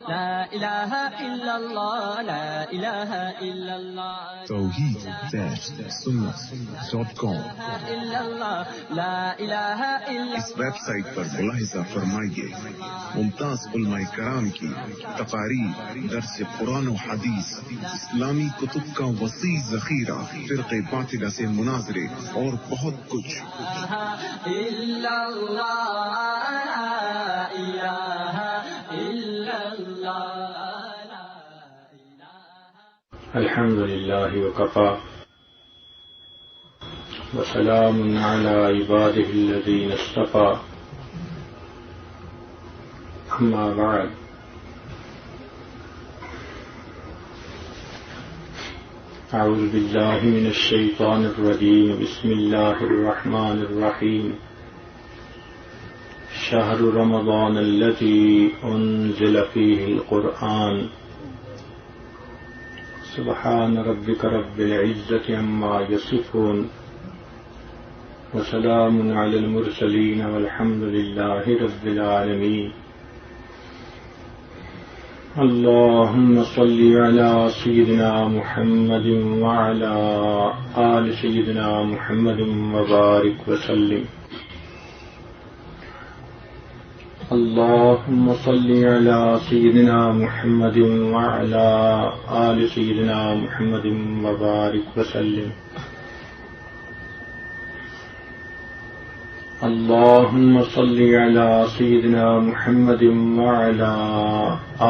لا إله إلا الله لا إله إلا الله توحید-sunnah.com إلا الله لا إله إلا اس ویب سائٹ پر ملاحظہ فرمائیے ممتاز علماء کرام کی تقاریر، درس قرآن و حدیث، اسلامی کتب کا وسیع ذخیرہ، فرقے باطلہ سے مناظرے اور بہت کچھ۔ إلا الله لا إله إلا الله لا إله الحمد لله وكفى وسلام على عباده الذين اصطفى أما بعد أعوذ بالله من الشيطان الرجيم بسم الله الرحمن الرحيم شهر رمضان الذي أنزل فيه القرآن سبحان ربك رب العزة عما يصفون وسلام على المرسلين والحمد لله رب العالمين اللهم صل على سيدنا محمد وعلى آل سيدنا محمد وبارك وسلم اللهم صل على سيدنا محمد وعلى آل سيدنا محمد وبارك وسلم اللهم صل على سيدنا محمد وعلى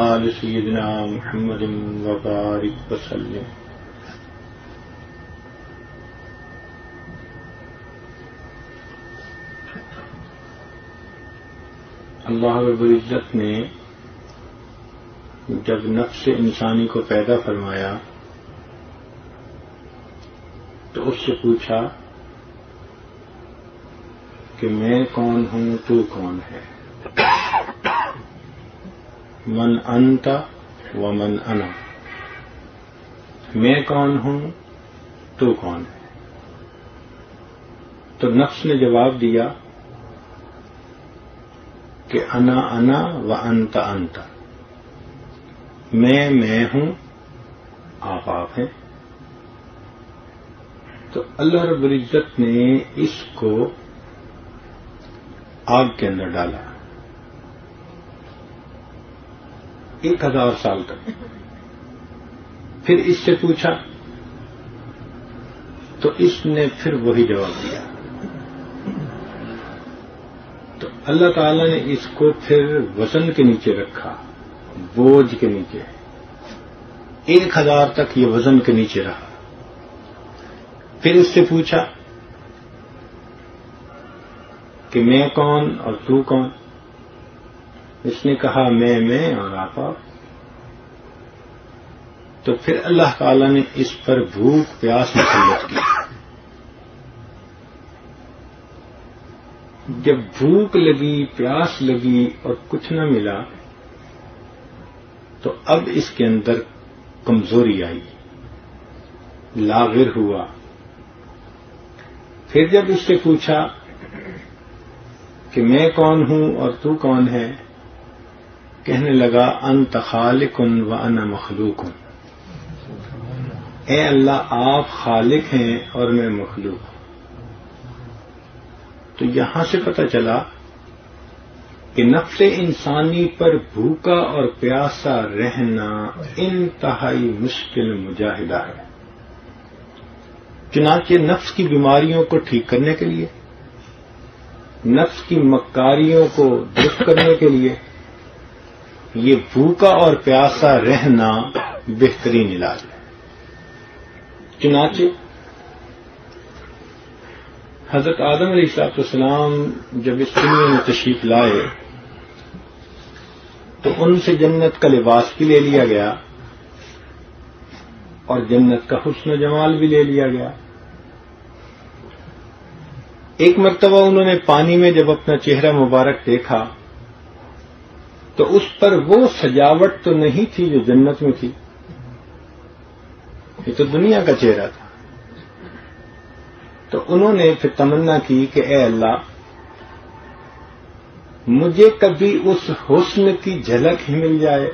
آل سيدنا محمد وبارك وسلم اللہ رب العزت نے جب نفس انسانی کو پیدا فرمایا تو اس سے پوچھا کہ میں کون ہوں، تو کون ہے؟ من انت ومن انا، میں کون ہوں، تو کون ہے؟ تو نفس نے جواب دیا کہ انا انا و انت انت، میں ہوں، آپ ہیں۔ تو اللہ رب العزت نے اس کو آگ کے اندر ڈالا 1000 سال تک، پھر اس سے پوچھا تو اس نے پھر وہی جواب دیا۔ تو اللہ تعالی نے اس کو پھر وزن کے نیچے رکھا، بوجھ کے نیچے، 1000 تک یہ وزن کے نیچے رہا۔ پھر اس سے پوچھا کہ میں کون اور تو کون؟ اس نے کہا میں اور آپ۔ تو پھر اللہ تعالی نے اس پر بھوک پیاس مسلط کی۔ جب بھوک لگی، پیاس لگی اور کچھ نہ ملا تو اب اس کے اندر کمزوری آئی، لاغر ہوا۔ پھر جب اس سے پوچھا کہ میں کون ہوں اور تو کون ہے، کہنے لگا انت خالق و انا مخلوق، اے اللہ آپ خالق ہیں اور میں مخلوق ہوں۔ تو یہاں سے پتہ چلا کہ نفس انسانی پر بھوکا اور پیاسا رہنا انتہائی مشکل مجاہدہ ہے۔ چنانچہ نفس کی بیماریوں کو ٹھیک کرنے کے لیے، نفس کی مکاریوں کو درست کرنے کے لیے یہ بھوکا اور پیاسا رہنا بہترین علاج ہے۔ چنانچہ حضرت آدم علیہ السلام جب اس دنیا میں تشریف لائے تو ان سے جنت کا لباس بھی لے لیا گیا اور جنت کا حسن و جمال بھی لے لیا گیا۔ ایک مرتبہ انہوں نے پانی میں جب اپنا چہرہ مبارک دیکھا تو اس پر وہ سجاوٹ تو نہیں تھی جو جنت میں تھی، یہ تو دنیا کا چہرہ تھا۔ تو انہوں نے پھر تمنا کی کہ اے اللہ مجھے کبھی اس حسن کی جھلک ہی مل جائے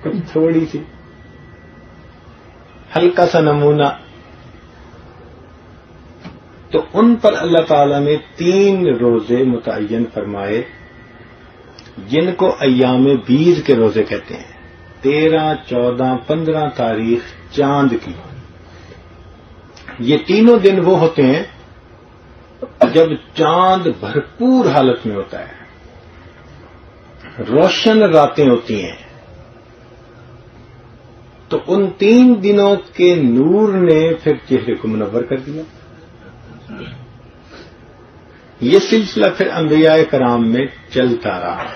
کچھ تھوڑی سی ہلکا سا نمونہ. تو ان پر اللہ تعالی نے 3 روزے متعین فرمائے جن کو ایام بیض کے روزے کہتے ہیں. 13, 14, 15 تاریخ چاند کی. یہ تینوں دن وہ ہوتے ہیں جب چاند بھرپور حالت میں ہوتا ہے, روشن راتیں ہوتی ہیں. تو ان 3 دنوں کے نور نے پھر چہرے کو منور کر دیا. یہ سلسلہ پھر انبیاء کرام میں چلتا رہا.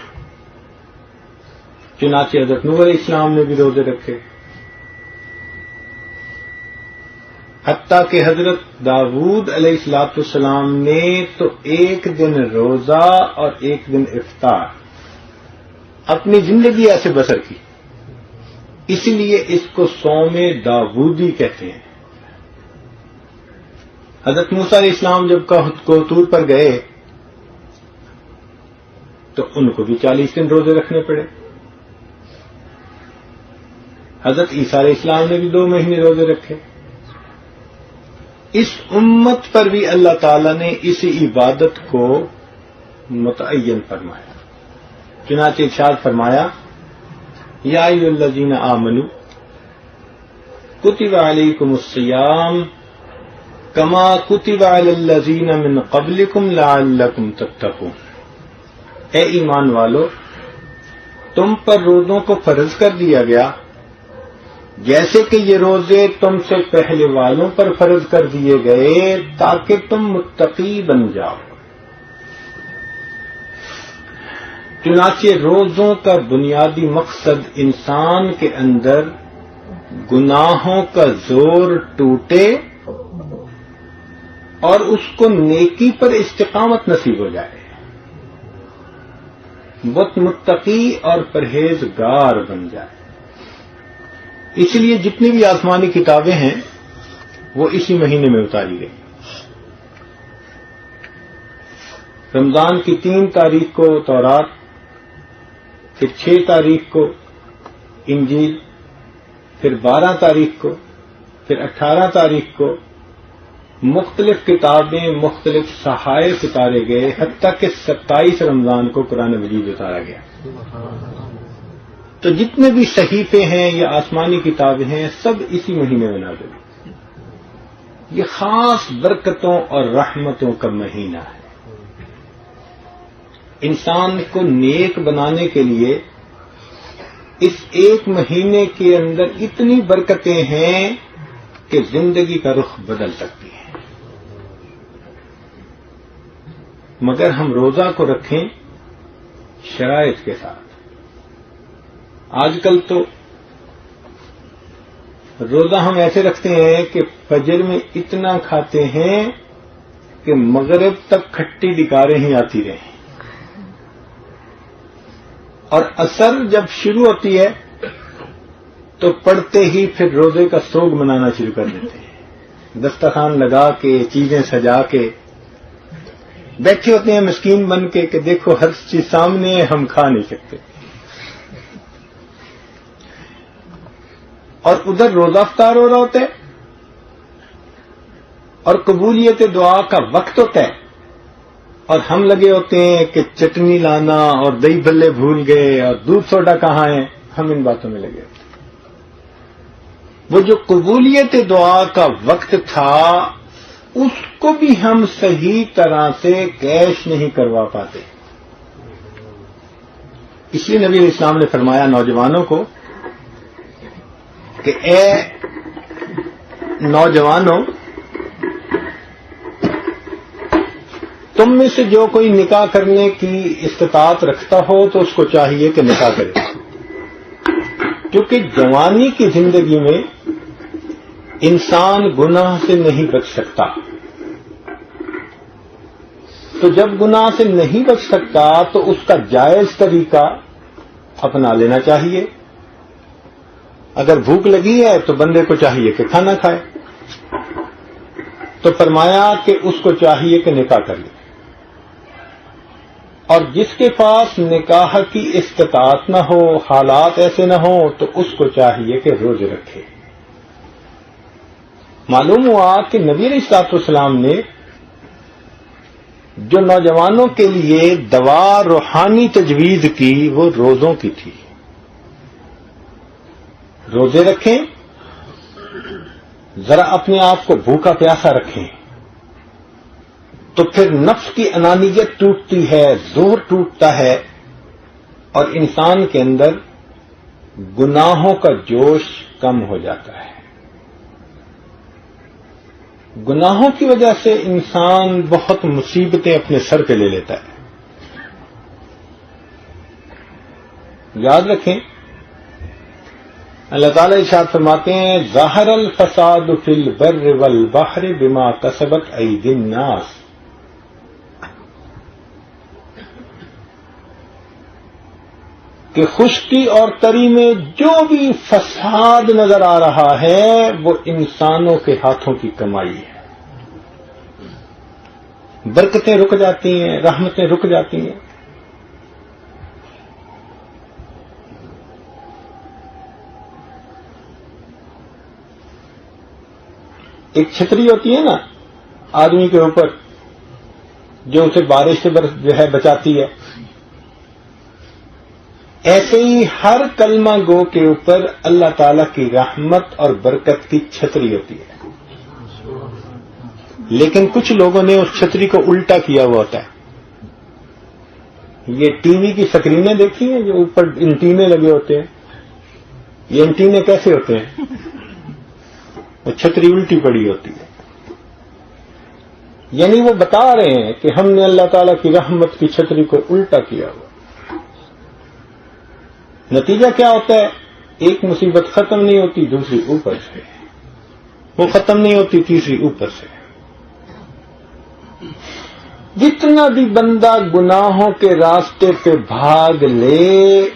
چنانچہ حضرت نوح علیہ السلام نے بھی روزے رکھے, حتیٰ کہ حضرت داؤد علیہ السلام نے تو 1 دن روزہ اور 1 دن افطار اپنی زندگی ایسے بسر کی. اسی لیے اس کو صوم داؤدی کہتے ہیں. حضرت موسیٰ علیہ السلام جب طور پر گئے تو ان کو بھی 40 دن روزے رکھنے پڑے. حضرت عیسیٰ علیہ السلام نے بھی 2 مہینے روزے رکھے. اس امت پر بھی اللہ تعالی نے اسی عبادت کو متعین فرمایا. چنانچہ ارشاد فرمایا یا ایھا الذین آمنوا کتب علیکم الصیام کما کتب علی الذین من قبلکم لعلکم تتقون. اے ایمان والو, تم پر روزوں کو فرض کر دیا گیا جیسے کہ یہ روزے تم سے پہلے والوں پر فرض کر دیے گئے تاکہ تم متقی بن جاؤ. چنانچہ روزوں کا بنیادی مقصد انسان کے اندر گناہوں کا زور ٹوٹے اور اس کو نیکی پر استقامت نصیب ہو جائے, بہت متقی اور پرہیزگار بن جائے. اس لیے جتنی بھی آسمانی کتابیں ہیں وہ اسی مہینے میں اتاری گئی. رمضان کی 3 تاریخ کو تورات, پھر 6 تاریخ کو انجیل, پھر 12 تاریخ کو, پھر 18 تاریخ کو مختلف کتابیں مختلف صحائف اتارے گئے, حتیٰ کہ 27 رمضان کو قرآن مجید اتارا گیا. تو جتنے بھی صحیفے ہیں یا آسمانی کتابیں ہیں سب اسی مہینے میں نازل ہوئی. یہ خاص برکتوں اور رحمتوں کا مہینہ ہے. انسان کو نیک بنانے کے لیے اس ایک مہینے کے اندر اتنی برکتیں ہیں کہ زندگی کا رخ بدل سکتی ہے. مگر ہم روزہ کو رکھیں شرائط کے ساتھ. آج کل تو روزہ ہم ایسے رکھتے ہیں کہ فجر میں اتنا کھاتے ہیں کہ مغرب تک کھٹی ڈکاریں ہی آتی رہیں, اور عصر جب شروع ہوتی ہے تو پڑھتے ہی پھر روزے کا سوگ منانا شروع کر دیتے ہیں. دسترخوان لگا کے, چیزیں سجا کے بیٹھے ہوتے ہیں مسکین بن کے کہ دیکھو ہر چیز سامنے ہے, ہم کھا نہیں سکتے. اور ادھر روزہ افطار ہو رہا ہوتا ہے اور قبولیت دعا کا وقت ہوتا ہے, اور ہم لگے ہوتے ہیں کہ چٹنی لانا اور دہی بھلے بھول گئے اور دودھ سوڈا کہاں ہے, ہم ان باتوں میں لگے ہوتے ہیں. وہ جو قبولیت دعا کا وقت تھا اس کو بھی ہم صحیح طرح سے کیش نہیں کروا پاتے. اس لیے نبی علیہ السلام نے فرمایا نوجوانوں کو کہ اے نوجوانوں, تم میں سے جو کوئی نکاح کرنے کی استطاعت رکھتا ہو تو اس کو چاہیے کہ نکاح کرے, کیونکہ جوانی کی زندگی میں انسان گناہ سے نہیں بچ سکتا. تو جب گناہ سے نہیں بچ سکتا تو اس کا جائز طریقہ اپنا لینا چاہیے. اگر بھوک لگی ہے تو بندے کو چاہیے کہ کھانا کھائے, تو فرمایا کہ اس کو چاہیے کہ نکاح کر لے. اور جس کے پاس نکاح کی استطاعت نہ ہو، حالات ایسے نہ ہوں، تو اس کو چاہیے کہ روزے رکھے۔ معلوم ہوا کہ نبی علیہ الصلوۃ والسلام نے جو نوجوانوں کے لیے دوا روحانی تجویز کی وہ روزوں کی تھی۔ روزے رکھیں، ذرا اپنے آپ کو بھوکا پیاسا رکھیں، تو پھر نفس کی انانیت ٹوٹتی ہے، زور ٹوٹتا ہے، اور انسان کے اندر گناہوں کا جوش کم ہو جاتا ہے۔ گناہوں کی وجہ سے انسان بہت مصیبتیں اپنے سر پہ لے لیتا ہے۔ یاد رکھیں، اللہ تعالیٰ ارشاد فرماتے ہیں ظاہر الفساد فی البر والبحر بما کسبت ایدی الناس، کہ خشکی اور تری میں جو بھی فساد نظر آ رہا ہے وہ انسانوں کے ہاتھوں کی کمائی ہے۔ برکتیں رک جاتی ہیں، رحمتیں رک جاتی ہیں۔ ایک چھتری ہوتی ہے نا آدمی کے اوپر، جو اسے بارش سے جو ہے بچاتی ہے، ایسے ہی ہر کلمہ گو کے اوپر اللہ تعالی کی رحمت اور برکت کی چھتری ہوتی ہے، لیکن کچھ لوگوں نے اس چھتری کو الٹا کیا ہوا ہوتا ہے۔ یہ ٹی وی کی سکرینیں دیکھی ہیں جو اوپر انٹینے لگے ہوتے ہیں، یہ انٹینے کیسے ہوتے ہیں؟ وہ چھتری الٹی پڑی ہوتی ہے، یعنی وہ بتا رہے ہیں کہ ہم نے اللہ تعالی کی رحمت کی چھتری کو الٹا کیا ہوا۔ نتیجہ کیا ہوتا ہے؟ ایک مصیبت ختم نہیں ہوتی، دوسری اوپر سے، وہ ختم نہیں ہوتی، تیسری اوپر سے۔ جتنا بھی بندہ گناہوں کے راستے پہ بھاگ لے،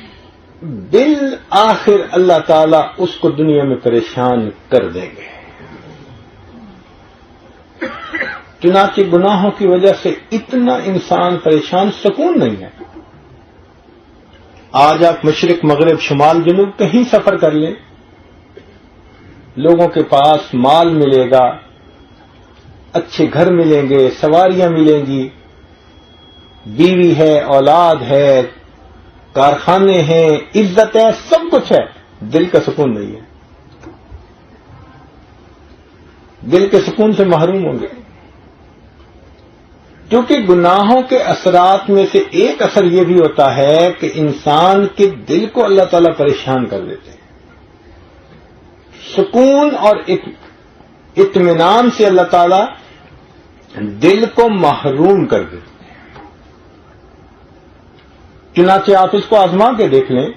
بالآخر اللہ تعالیٰ اس کو دنیا میں پریشان کر دیں گے۔ چنانچہ گناہوں کی وجہ سے اتنا انسان پریشان، سکون نہیں ہے۔ آج آپ مشرق مغرب شمال جنوب کہیں سفر کر لیں، لوگوں کے پاس مال ملے گا، اچھے گھر ملیں گے، سواریاں ملیں گی، بیوی ہے، اولاد ہے، کارخانے ہیں، عزت ہے، سب کچھ ہے، دل کا سکون نہیں ہے، دل کے سکون سے محروم ہوں گے۔ کیونکہ گناہوں کے اثرات میں سے ایک اثر یہ بھی ہوتا ہے کہ انسان کے دل کو اللہ تعالیٰ پریشان کر دیتے ہیں۔ سکون اور اطمینان سے اللہ تعالیٰ دل کو محروم کر دیتے ہیں۔ چنانچہ آپ اس کو آزما کے دیکھ لیں،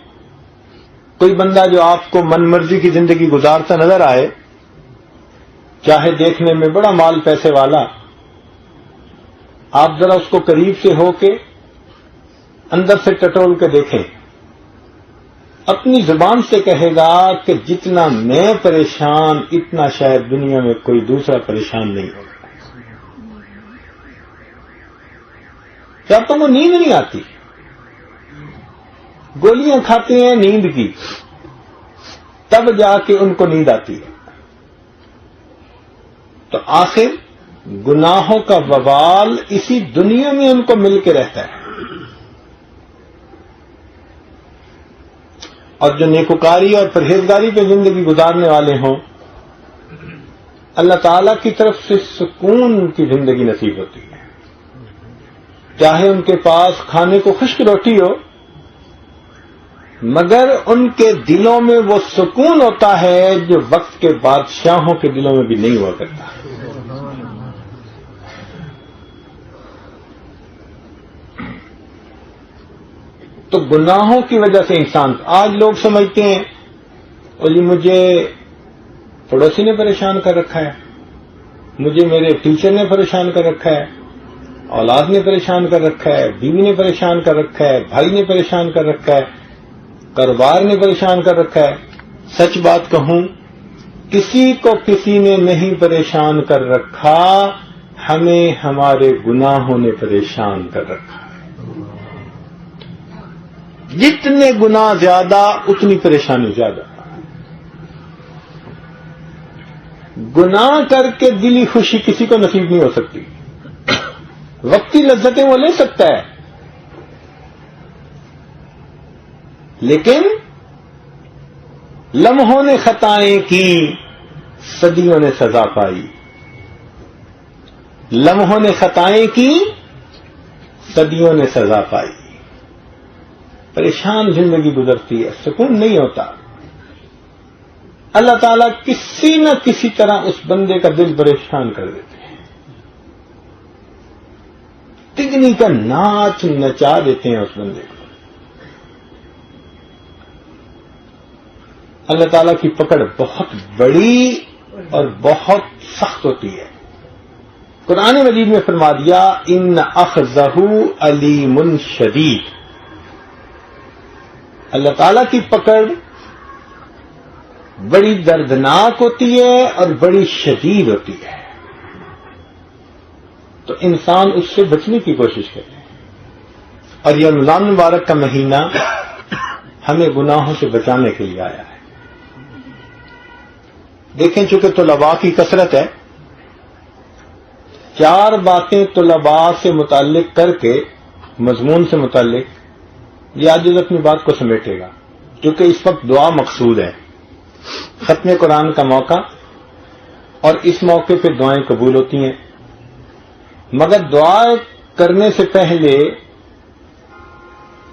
کوئی بندہ جو آپ کو من مرضی کی زندگی گزارتا نظر آئے، چاہے دیکھنے میں بڑا مال پیسے والا، آپ ذرا اس کو قریب سے ہو کے اندر سے ٹٹول کے دیکھیں، اپنی زبان سے کہے گا کہ جتنا میں پریشان اتنا شاید دنیا میں کوئی دوسرا پریشان نہیں ہوگا۔ جب تک وہ نیند نہیں آتی، گولیاں کھاتے ہیں نیند کی، تب جا کے ان کو نیند آتی ہے۔ تو آخر گناہوں کا وبال اسی دنیا میں ان کو مل کے رہتا ہے، اور جو نیکوکاری اور پرہیزگاری پہ زندگی گزارنے والے ہوں، اللہ تعالی کی طرف سے سکون کی زندگی نصیب ہوتی ہے۔ چاہے ان کے پاس کھانے کو خشک روٹی ہو، مگر ان کے دلوں میں وہ سکون ہوتا ہے جو وقت کے بادشاہوں کے دلوں میں بھی نہیں ہوا کرتا۔ تو گناہوں کی وجہ سے انسان، آج لوگ سمجھتے ہیں اور یہ مجھے پڑوسی نے پریشان کر رکھا ہے، مجھے میرے ٹیچر نے پریشان کر رکھا ہے، اولاد نے پریشان کر رکھا ہے، بیوی نے پریشان کر رکھا ہے، بھائی نے پریشان کر رکھا ہے، کاروبار نے پریشان کر رکھا ہے۔ سچ بات کہوں، کسی کو کسی نے نہیں پریشان کر رکھا، ہمیں ہمارے گناہوں نے پریشان کر رکھا ہے۔ جتنے گناہ زیادہ اتنی پریشانی زیادہ. گناہ کر کے دلی خوشی کسی کو نصیب نہیں ہو سکتی. وقتی لذتیں وہ لے سکتا ہے، لیکن لمحوں نے خطائیں کی، صدیوں نے سزا پائی. لمحوں نے خطائیں کی، صدیوں نے سزا پائی. پریشان زندگی گزرتی ہے، سکون نہیں ہوتا. اللہ تعالیٰ کسی نہ کسی طرح اس بندے کا دل پریشان کر دیتے ہیں، تگنی کا ناچ نچا دیتے ہیں اس بندے کو. اللہ تعالیٰ کی پکڑ بہت بڑی اور بہت سخت ہوتی ہے. قرآن مجید میں فرما دیا ان اخذہ علیم شدید. اللہ تعالیٰ کی پکڑ بڑی دردناک ہوتی ہے اور بڑی شدید ہوتی ہے. تو انسان اس سے بچنے کی کوشش کرے. اور یہ رمضان مبارک کا مہینہ ہمیں گناہوں سے بچانے کے لیے آیا ہے. دیکھیں چونکہ طلباء کی کثرت ہے، 4 باتیں طلباء سے متعلق کر کے مضمون سے متعلق یہ عاجز اپنی بات کو سمیٹے گا، کیونکہ اس وقت دعا مقصود ہے. ختم قرآن کا موقع، اور اس موقع پہ دعائیں قبول ہوتی ہیں. مگر دعا کرنے سے پہلے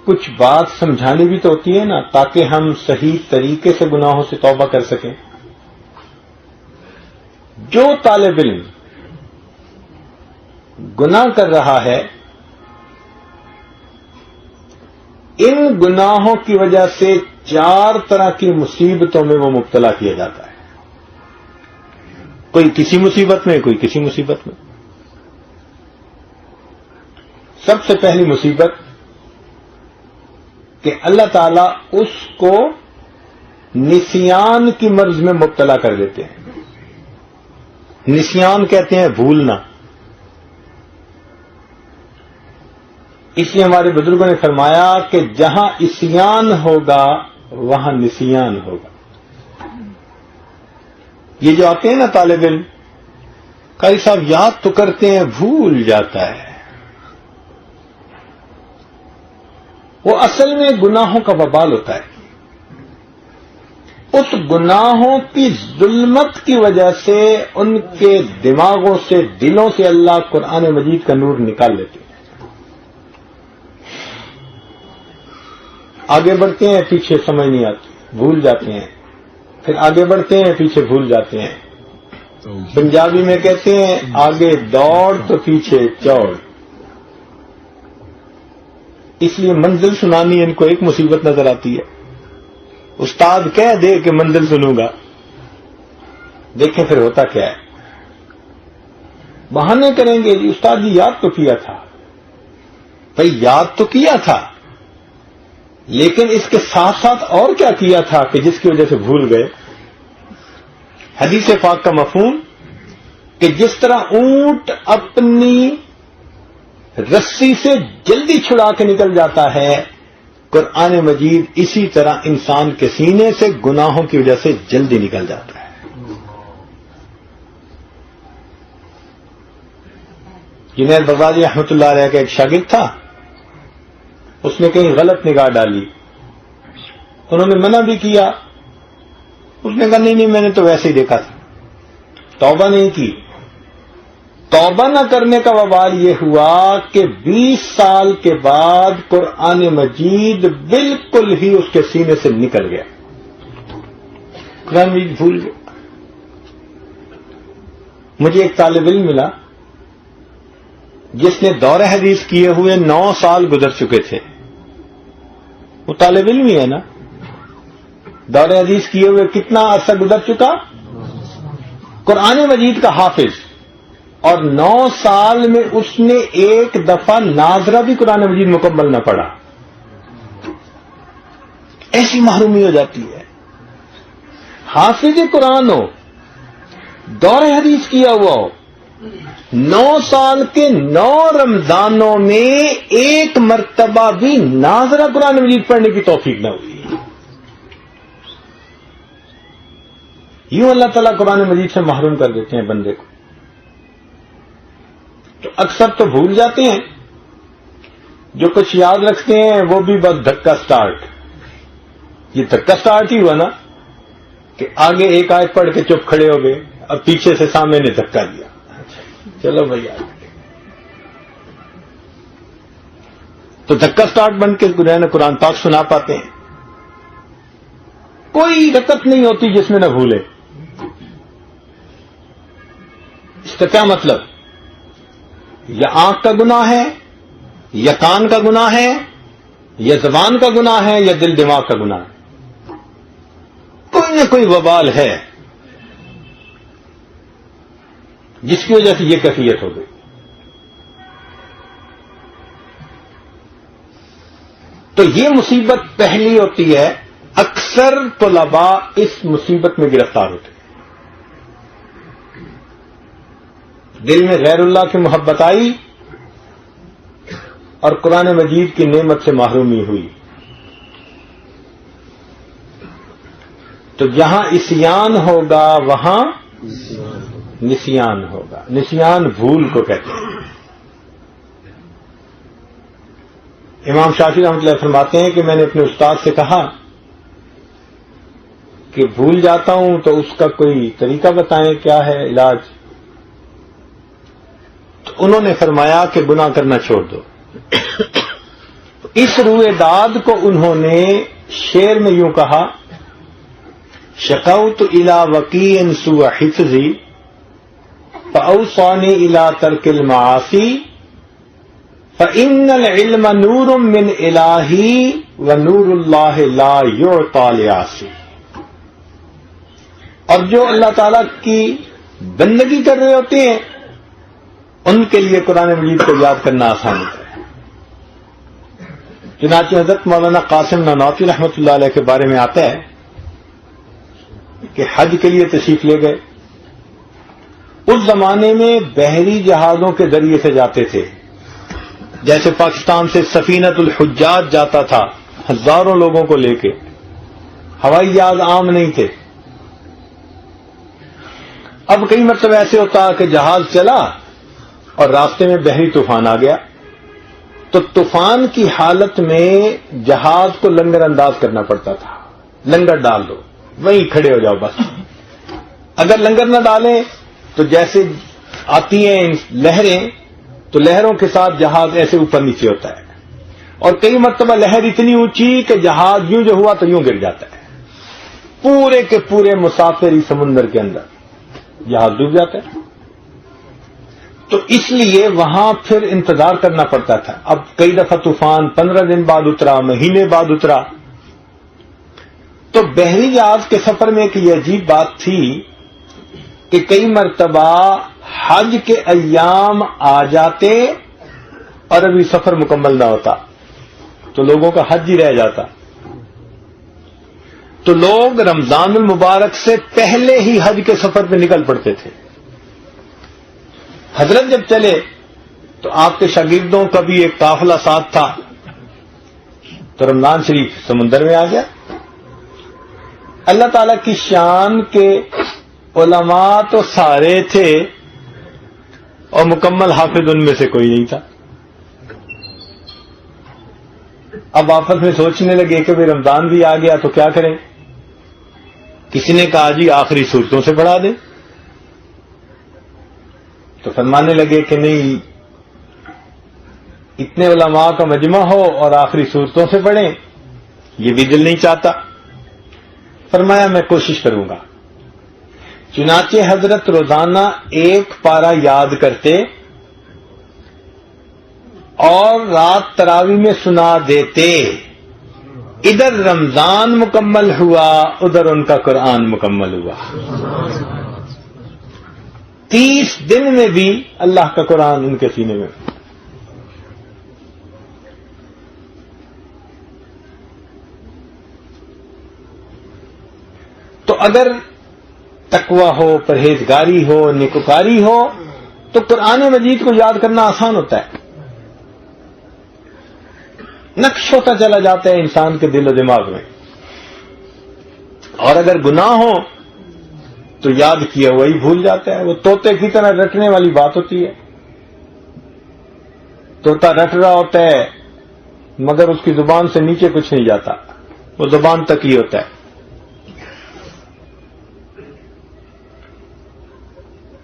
کچھ بات سمجھانی بھی تو ہوتی ہے نا، تاکہ ہم صحیح طریقے سے گناہوں سے توبہ کر سکیں. جو طالب علم گناہ کر رہا ہے، ان گناہوں کی وجہ سے 4 طرح کی مصیبتوں میں وہ مبتلا کیا جاتا ہے. کوئی کسی مصیبت میں، کوئی کسی مصیبت میں. سب سے پہلی مصیبت کہ اللہ تعالیٰ اس کو نسیان کی مرض میں مبتلا کر دیتے ہیں. نسیان کہتے ہیں بھولنا. اس لیے ہمارے بزرگوں نے فرمایا کہ جہاں عصیان ہوگا وہاں نسیان ہوگا. یہ جو آتے ہیں نا طالب علم، قاری صاحب یاد تو کرتے ہیں بھول جاتا ہے، وہ اصل میں گناہوں کا وبال ہوتا ہے. اس گناہوں کی ظلمت کی وجہ سے ان کے دماغوں سے، دلوں سے اللہ قرآن مجید کا نور نکال لیتے ہیں. آگے بڑھتے ہیں، پیچھے سمجھ نہیں آتی، بھول جاتے ہیں. پھر آگے بڑھتے ہیں، پیچھے بھول جاتے ہیں. پنجابی میں کہتے ہیں آگے دوڑ تو پیچھے چوڑ. اس لیے منزل سنانی ان کو ایک مصیبت نظر آتی ہے. استاد کہہ دے کہ منزل سنوں گا، دیکھیں پھر ہوتا کیا ہے. بہانے کریں گے، جی استاد جی یاد تو کیا تھا. بھائی یاد تو کیا تھا، لیکن اس کے ساتھ ساتھ اور کیا کیا تھا کہ جس کی وجہ سے بھول گئے. حدیث پاک کا مفہوم کہ جس طرح اونٹ اپنی رسی سے جلدی چھڑا کے نکل جاتا ہے، قرآن مجید اسی طرح انسان کے سینے سے گناہوں کی وجہ سے جلدی نکل جاتا ہے. جنید بغدادی رحمۃ اللہ علیہ کا ایک شاگرد تھا، اس نے کہیں غلط نگاہ ڈالی. انہوں نے منع بھی کیا، اس نے کہا نہیں میں نے تو ویسے ہی دیکھا تھا. توبہ نہیں کی. توبہ نہ کرنے کا وبال یہ ہوا کہ 20 سال کے بعد قرآن مجید بالکل ہی اس کے سینے سے نکل گیا. قرآن مجید بھول گیا. مجھے ایک طالب علم ملا جس نے دور حدیث کیے ہوئے 9 سال گزر چکے تھے. وہ طالب علم ہی ہے نا. دور حدیث کیے ہوئے کتنا عرصہ گزر چکا؟ قرآن مجید کا حافظ، اور 9 سال میں اس نے ایک دفعہ ناظرہ بھی قرآن مجید مکمل نہ پڑھا. ایسی محرومی ہو جاتی ہے. حافظ قرآن ہو، دور حدیث کیا ہوا ہو، 9 سال کے 9 رمضانوں میں ایک مرتبہ بھی ناظرہ قرآن مجید پڑھنے کی توفیق نہ ہوئی. یوں اللہ تعالیٰ قرآن مجید سے محروم کر دیتے ہیں بندے کو. تو اکثر تو بھول جاتے ہیں، جو کچھ یاد رکھتے ہیں وہ بھی بس دھکا سٹارٹ. یہ دھکا سٹارٹ ہی ہوا نا کہ آگے ایک آیت پڑھ کے چپ کھڑے ہو گئے اور پیچھے سے سامنے نے دھکا دیا. چلو بھائی آگے. تو دھکا سٹارٹ بن کے قرآن پاک سنا پاتے ہیں. کوئی رکعت نہیں ہوتی جس میں نہ بھولے. اس کا کیا مطلب؟ یا آنکھ کا گناہ ہے، یا کان کا گناہ ہے، یا زبان کا گناہ ہے، یا دل دماغ کا گناہ ہے. کوئی نہ کوئی وبال ہے جس کی وجہ سے یہ کیفیت ہو گئی. تو یہ مصیبت پہلی ہوتی ہے. اکثر طلباء اس مصیبت میں گرفتار ہوتے ہیں. دل میں غیر اللہ کی محبت آئی اور قرآن مجید کی نعمت سے محرومی ہوئی. تو جہاں عصیان ہوگا وہاں نسیان ہوگا. نسیان بھول کو کہتے ہیں. امام شافعی رحمۃ اللہ فرماتے ہیں کہ میں نے اپنے استاد سے کہا کہ بھول جاتا ہوں تو اس کا کوئی طریقہ بتائیں، کیا ہے علاج؟ تو انہوں نے فرمایا کہ گناہ کرنا چھوڑ دو. اس روئے داد کو انہوں نے شعر میں یوں کہا: شکوت الی وکیع سوء حفظی فاوصانی الی ترک المعاصی فان العلم نور من الہی ونور اللہ لا یعطی لعاصی. اور جو اللہ تعالیٰ کی بندگی کر رہے ہوتے ہیں ان کے لیے قرآن مجید کو یاد کرنا آسان ہوتا ہے. چنانچہ حضرت مولانا قاسم نانوتوی رحمۃ اللہ علیہ کے بارے میں آتا ہے کہ حج کے لیے تشریف لے گئے. اس زمانے میں بحری جہازوں کے ذریعے سے جاتے تھے. جیسے پاکستان سے سفینۃ الحجاج جاتا تھا ہزاروں لوگوں کو لے کے. ہوائی جہاز عام نہیں تھے. اب کئی مرتبہ ایسے ہوتا کہ جہاز چلا اور راستے میں بحری طوفان آ گیا تو طوفان کی حالت میں جہاز کو لنگر انداز کرنا پڑتا تھا. لنگر ڈال دو، وہیں کھڑے ہو جاؤ بس. اگر لنگر نہ ڈالیں تو جیسے آتی ہیں لہریں تو لہروں کے ساتھ جہاز ایسے اوپر نیچے ہوتا ہے. اور کئی مرتبہ لہر اتنی اونچی کہ جہاز یوں جو ہوا تو یوں گر جاتا ہے. پورے کے پورے مسافری سمندر کے اندر جہاز ڈوب جاتا ہے. تو اس لیے وہاں پھر انتظار کرنا پڑتا تھا. اب کئی دفعہ طوفان 15 دن بعد اترا، مہینے بعد اترا. تو بحری جہاز کے سفر میں ایک یہ عجیب بات تھی کہ کئی مرتبہ حج کے ایام آ جاتے اور ابھی سفر مکمل نہ ہوتا تو لوگوں کا حج ہی رہ جاتا. تو لوگ رمضان المبارک سے پہلے ہی حج کے سفر پہ نکل پڑتے تھے. حضرت جب چلے تو آپ کے شاگردوں کا بھی ایک قافلہ ساتھ تھا. تو رمضان شریف سمندر میں آ گیا. اللہ تعالی کی شان کے علماء تو سارے تھے اور مکمل حافظ ان میں سے کوئی نہیں تھا. اب آپس میں سوچنے لگے کہ بھئی رمضان بھی آ گیا تو کیا کریں. کسی نے کہا جی آخری صورتوں سے پڑھا دیں. تو فرمانے لگے کہ نہیں، اتنے علماء کا مجمع ہو اور آخری صورتوں سے پڑھیں یہ بھی دل نہیں چاہتا. فرمایا میں کوشش کروں گا. چنانچہ حضرت روزانہ ایک پارہ یاد کرتے اور رات تراویح میں سنا دیتے. ادھر رمضان مکمل ہوا، ادھر ان کا قرآن مکمل ہوا. 30 دن میں بھی اللہ کا قرآن ان کے سینے میں. تو اگر تقوی ہو، پرہیزگاری ہو، نیکوکاری ہو تو قرآن مجید کو یاد کرنا آسان ہوتا ہے، نقش ہوتا چلا جاتا ہے انسان کے دل و دماغ میں. اور اگر گناہ ہو تو یاد کیا وہی بھول جاتا ہے. وہ طوطے کی طرح رٹنے والی بات ہوتی ہے. طوطا رٹ رہا ہوتا ہے مگر اس کی زبان سے نیچے کچھ نہیں جاتا، وہ زبان تک ہی ہوتا ہے.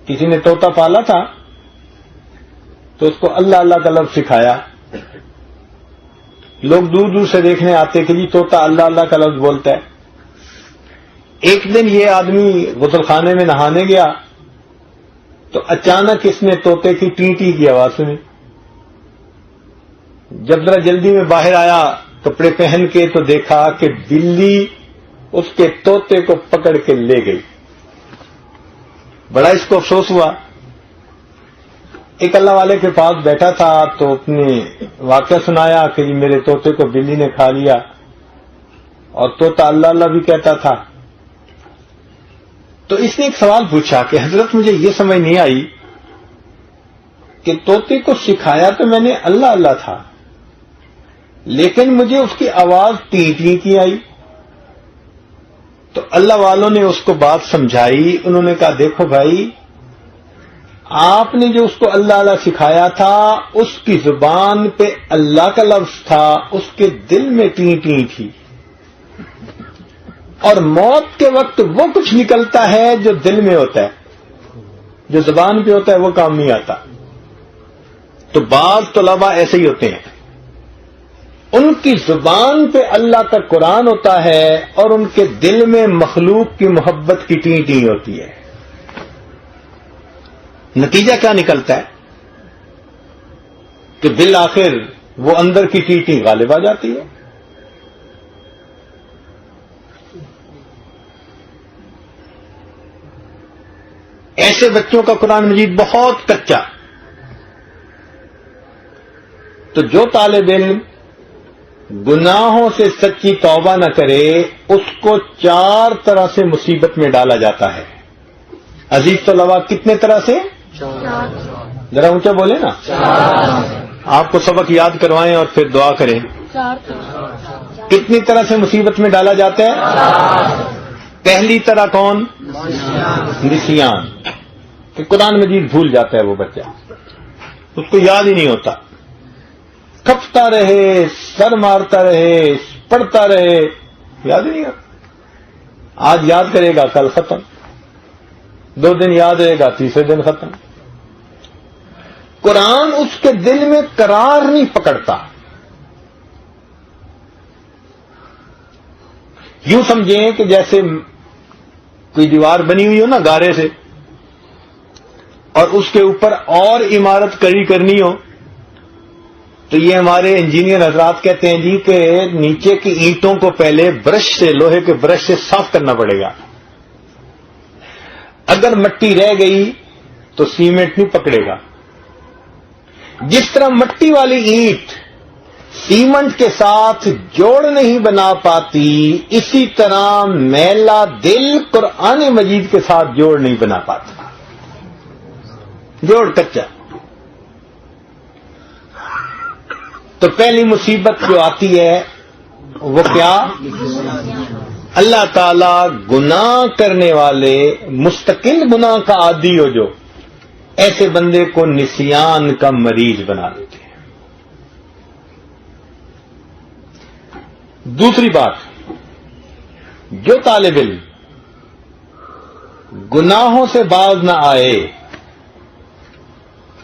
کسی نے طوطا پالا تھا تو اس کو اللہ اللہ کا لفظ سکھایا. لوگ دور دور سے دیکھنے آتے کہ جی طوطا اللہ اللہ کا لفظ بولتا ہے. ایک دن یہ آدمی غسل خانے میں نہانے گیا تو اچانک اس نے طوطے کی ٹی ٹی کی آواز سنی. جب ذرا جلدی میں باہر آیا کپڑے پہن کے تو دیکھا کہ بلی اس کے طوطے کو پکڑ کے لے گئی. بڑا اس کو افسوس ہوا. ایک اللہ والے کے پاس بیٹھا تھا تو اپنے واقعہ سنایا کہ جی میرے طوطے کو بلی نے کھا لیا، اور طوطا اللہ اللہ بھی کہتا تھا. تو اس نے ایک سوال پوچھا کہ حضرت مجھے یہ سمجھ نہیں آئی کہ طوطے کو سکھایا تو میں نے اللہ اللہ تھا، لیکن مجھے اس کی آواز ٹی ٹی کی آئی. تو اللہ والوں نے اس کو بات سمجھائی. انہوں نے کہا دیکھو بھائی، آپ نے جو اس کو اللہ اللہ سکھایا تھا اس کی زبان پہ اللہ کا لفظ تھا، اس کے دل میں ٹی ٹی تھی. اور موت کے وقت وہ کچھ نکلتا ہے جو دل میں ہوتا ہے، جو زبان پہ ہوتا ہے وہ کام نہیں آتا. تو بعض طلباء ایسے ہی ہوتے ہیں، ان کی زبان پہ اللہ کا قرآن ہوتا ہے اور ان کے دل میں مخلوق کی محبت کی ٹی ٹی ہوتی ہے. نتیجہ کیا نکلتا ہے کہ بالآخر وہ اندر کی ٹی ٹی غالب آ جاتی ہے. ایسے بچوں کا قرآن مجید بہت کچا. تو جو طالب علم گناہوں سے سچی توبہ نہ کرے اس کو 4 طرح سے مصیبت میں ڈالا جاتا ہے. عزیز طلباء کتنے طرح سے؟ ذرا اونچا بولے نا. آپ کو سبق یاد کروائیں اور پھر دعا کریں. کتنی طرح سے مصیبت میں ڈالا جاتا ہے؟ پہلی طرح کون؟ نسیان. کہ قرآن مجید بھول جاتا ہے وہ بچہ، اس کو یاد ہی نہیں ہوتا. کھپتا رہے، سر مارتا رہے، پڑھتا رہے، یاد ہی نہیں ہوتا. آج یاد کرے گا کل ختم، 2 دن یاد رہے گا تیسرے دن ختم. قرآن اس کے دل میں قرار نہیں پکڑتا. یوں سمجھیں کہ جیسے کوئی دیوار بنی ہوئی ہو نا گارے سے، اور اس کے اوپر اور عمارت کڑی کرنی ہو، تو یہ ہمارے انجینئر حضرات کہتے ہیں جی کہ نیچے کی اینٹوں کو پہلے برش سے، لوہے کے برش سے صاف کرنا پڑے گا. اگر مٹی رہ گئی تو سیمنٹ نہیں پکڑے گا. جس طرح مٹی والی اینٹ سیمنٹ کے ساتھ جوڑ نہیں بنا پاتی، اسی طرح میلا دل قرآن مجید کے ساتھ جوڑ نہیں بنا پاتا. جوڑ کچا. تو پہلی مصیبت جو آتی ہے وہ کیا؟ اللہ تعالی گناہ کرنے والے، مستقل گناہ کا عادی ہو جو، ایسے بندے کو نسیان کا مریض بنا دیتے ہیں. دوسری بات، جو طالب علم گناہوں سے باز نہ آئے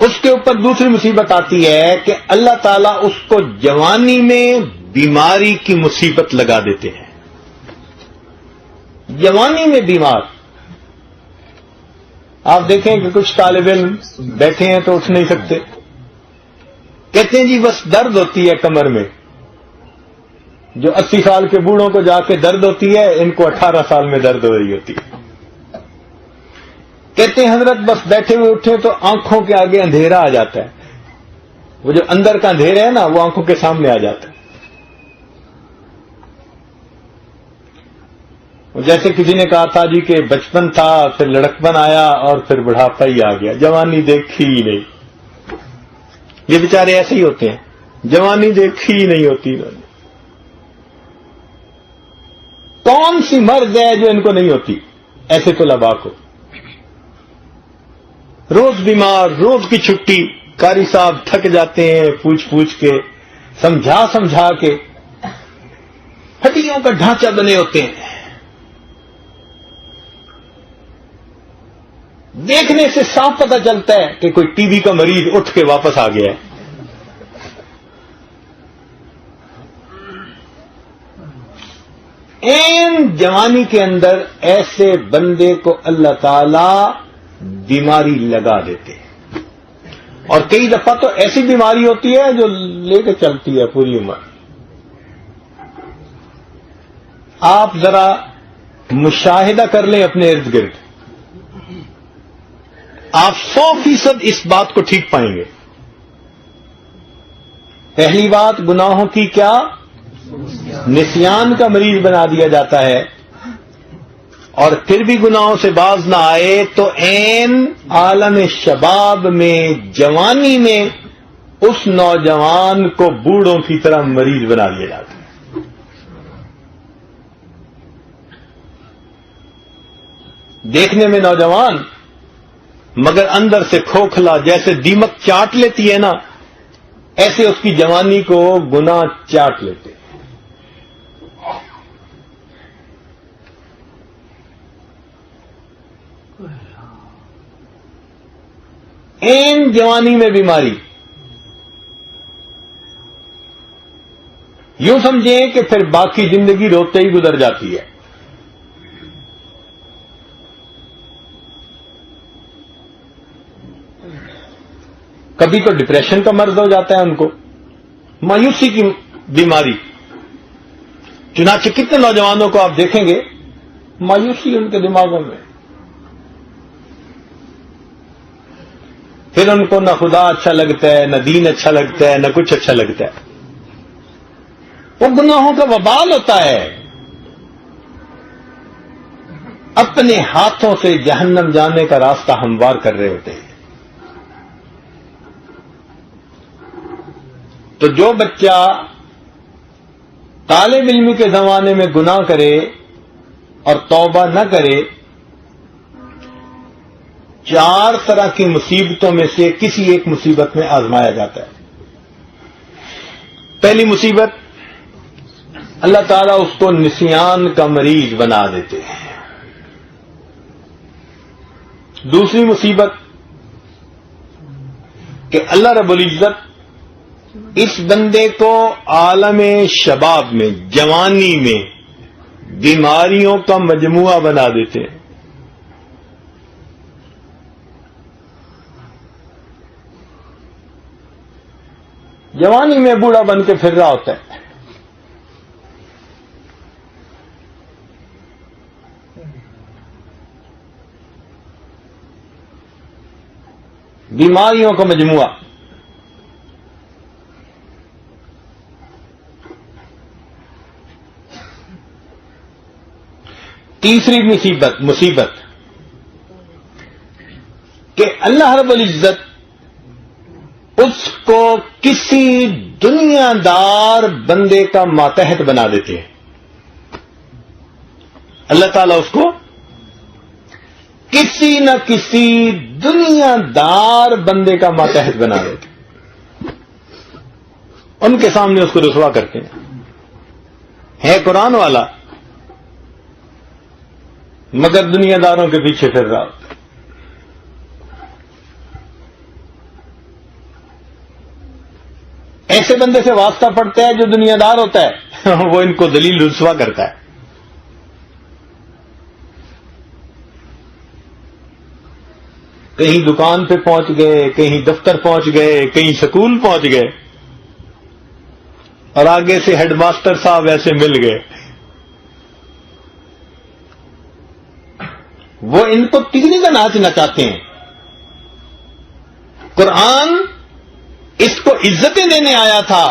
اس کے اوپر دوسری مصیبت آتی ہے کہ اللہ تعالیٰ اس کو جوانی میں بیماری کی مصیبت لگا دیتے ہیں. جوانی میں بیمار. آپ دیکھیں کہ کچھ طالب علم بیٹھے ہیں تو اٹھ نہیں سکتے، کہتے ہیں جی بس درد ہوتی ہے کمر میں. جو 80 سال کے بوڑھوں کو جا کے درد ہوتی ہے، ان کو 18 سال میں درد ہو رہی ہوتی ہے. کہتے ہیں حضرت بس بیٹھے ہوئے اٹھے تو آنکھوں کے آگے اندھیرا آ جاتا ہے. وہ جو اندر کا اندھیرا ہے نا وہ آنکھوں کے سامنے آ جاتا ہے. جیسے کسی نے کہا تھا جی کہ بچپن تھا، پھر لڑکپن آیا اور پھر بڑھاپا ہی آ گیا، جوانی دیکھی ہی نہیں. یہ بیچارے ایسے ہی ہوتے ہیں، جوانی دیکھی ہی نہیں ہوتی انہوں نے. کون سی مرض ہے جو ان کو نہیں ہوتی؟ ایسے طلباء کو روز بیمار، روز کی چھٹی، قاری صاحب تھک جاتے ہیں پوچھ پوچھ کے، سمجھا کے، ہڈیوں کا ڈھانچہ بنے ہوتے ہیں. دیکھنے سے صاف پتہ چلتا ہے کہ کوئی ٹی بی کا مریض اٹھ کے واپس آ گیا ہے. این جوانی کے اندر ایسے بندے کو اللہ تعالی بیماری لگا دیتے ہیں، اور کئی دفعہ تو ایسی بیماری ہوتی ہے جو لے کے چلتی ہے پوری عمر. آپ ذرا مشاہدہ کر لیں اپنے ارد گرد، آپ 100% اس بات کو ٹھیک پائیں گے. پہلی بات، گناہوں کی کیا نسیان کا مریض بنا دیا جاتا ہے، اور پھر بھی گناہوں سے باز نہ آئے تو عین عالم شباب میں، جوانی میں، اس نوجوان کو بوڑھوں کی طرح مریض بنا دیا جاتا ہے. دیکھنے میں نوجوان مگر اندر سے کھوکھلا، جیسے دیمک چاٹ لیتی ہے نا، ایسے اس کی جوانی کو گناہ چاٹ لیتے. این جوانی میں بیماری، یوں سمجھیں کہ پھر باقی زندگی روتے ہی گزر جاتی ہے. کبھی تو ڈپریشن کا مرض ہو جاتا ہے ان کو، مایوسی کی بیماری. چنانچہ کتنے نوجوانوں کو آپ دیکھیں گے مایوسی ان کے دماغوں میں. پھر ان کو نہ خدا اچھا لگتا ہے، نہ دین اچھا لگتا ہے، نہ کچھ اچھا لگتا ہے. وہ گناہوں کا وبال ہوتا ہے، اپنے ہاتھوں سے جہنم جانے کا راستہ ہموار کر رہے ہوتے ہیں. تو جو بچہ طالب علم کے زمانے میں گناہ کرے اور توبہ نہ کرے، 4 طرح کی مصیبتوں میں سے کسی ایک مصیبت میں آزمایا جاتا ہے. پہلی مصیبت، اللہ تعالیٰ اس کو نسیان کا مریض بنا دیتے ہیں. دوسری مصیبت کہ اللہ رب العزت اس بندے کو عالم شباب میں، جوانی میں بیماریوں کا مجموعہ بنا دیتے ہیں. جوانی میں بوڑھا بن کے پھر رہا ہوتا ہے. بیماریوں کا مجموعہ. تیسری مصیبت کہ اللہ رب العزت اس کو کسی دنیا دار بندے کا ماتحت بنا دیتے ہیں. اللہ تعالیٰ اس کو کسی نہ کسی دنیا دار بندے کا ماتحت بنا دیتے ہیں. ان کے سامنے اس کو رسوا کرتے ہیں. ہے قرآن والا مگر دنیا داروں کے پیچھے پھر رہا ہوتا ہے. ایسے بندے سے واسطہ پڑتا ہے جو دنیا دار ہوتا ہے، وہ ان کو دلیل رسوا کرتا ہے. کہیں دکان پہ پہنچ گئے، کہیں دفتر پہنچ گئے، کہیں سکول پہنچ گئے، اور آگے سے ہیڈ ماسٹر صاحب ایسے مل گئے. وہ ان کو تیری کا ناچ نچاتے ہیں. قرآن اس کو عزتیں دینے آیا تھا،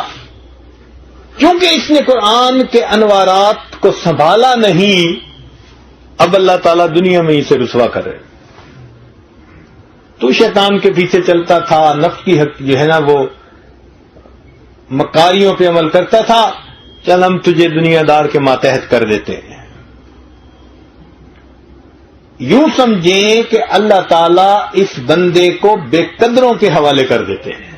کیونکہ اس نے قرآن کے انوارات کو سنبھالا نہیں اب اللہ تعالیٰ دنیا میں اسے رسوا کر رہے. تو شیطان کے پیچھے چلتا تھا, نفس کی حق جو ہے نا وہ مکاریوں پہ عمل کرتا تھا, چل ہم تجھے دنیا دار کے ماتحت کر دیتے ہیں. یوں سمجھیں کہ اللہ تعالیٰ اس بندے کو بے قدروں کے حوالے کر دیتے ہیں,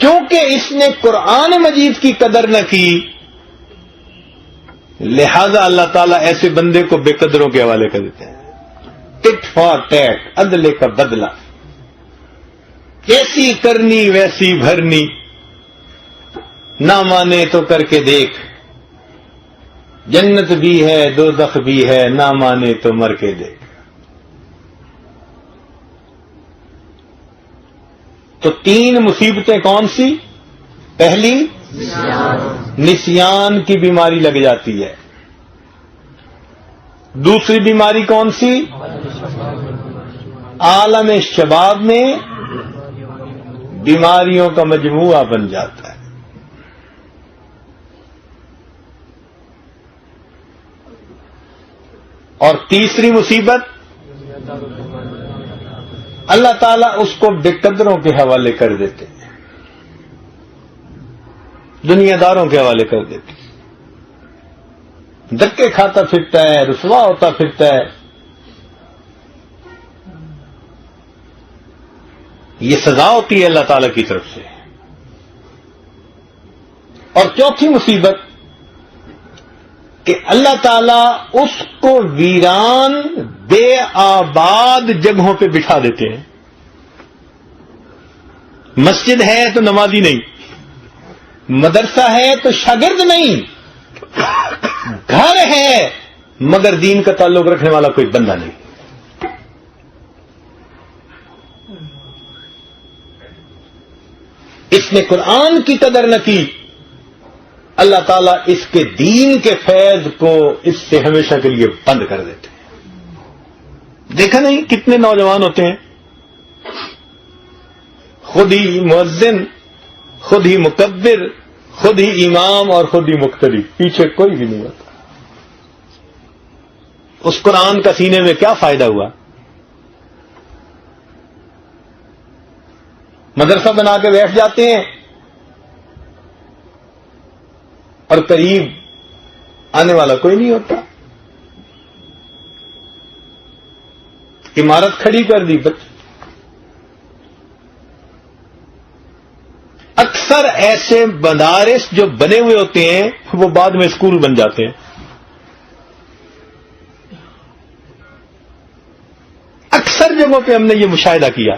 کیونکہ اس نے قرآن مجید کی قدر نہ کی, لہذا اللہ تعالیٰ ایسے بندے کو بے قدروں کے حوالے کر دیتے ہیں. ٹٹ فار ٹیٹ, عدلے کا بدلہ, کیسی کرنی ویسی بھرنی, نہ مانے تو کر کے دیکھ, جنت بھی ہے دوزخ بھی ہے, نہ مانے تو مر کے دیکھ. تو 3 مصیبتیں کون سی؟ پہلی نسیان کی بیماری لگ جاتی ہے. دوسری بیماری کون سی؟ عالم شباب میں بیماریوں کا مجموعہ بن جاتا ہے. اور تیسری مصیبت, اللہ تعالیٰ اس کو بے قدروں کے حوالے کر دیتے ہیں, دنیا داروں کے حوالے کر دیتے ہیں. دھکے کھاتا پھرتا ہے, رسوا ہوتا پھرتا ہے. یہ سزا ہوتی ہے اللہ تعالیٰ کی طرف سے. اور چوتھی مصیبت کہ اللہ تعالیٰ اس کو ویران بے آباد جگہوں پہ بٹھا دیتے ہیں. مسجد ہے تو نمازی نہیں, مدرسہ ہے تو شاگرد نہیں, گھر ہے مگر دین کا تعلق رکھنے والا کوئی بندہ نہیں. اس نے قرآن کی قدر نہ کی, اللہ تعالیٰ اس کے دین کے فیض کو اس سے ہمیشہ کے لیے بند کر دیتے ہیں. دیکھا نہیں کتنے نوجوان ہوتے ہیں, خود ہی مؤذن, خود ہی مکبر, خود ہی امام اور خود ہی مقتدی, پیچھے کوئی بھی نہیں ہوتا. اس قرآن کا سینے میں کیا فائدہ ہوا؟ مدرسہ بنا کے بیٹھ جاتے ہیں اور قریب آنے والا کوئی نہیں ہوتا. عمارت کھڑی کر دی, اکثر ایسے مدارس جو بنے ہوئے ہوتے ہیں وہ بعد میں اسکول بن جاتے ہیں. اکثر جگہوں پہ ہم نے یہ مشاہدہ کیا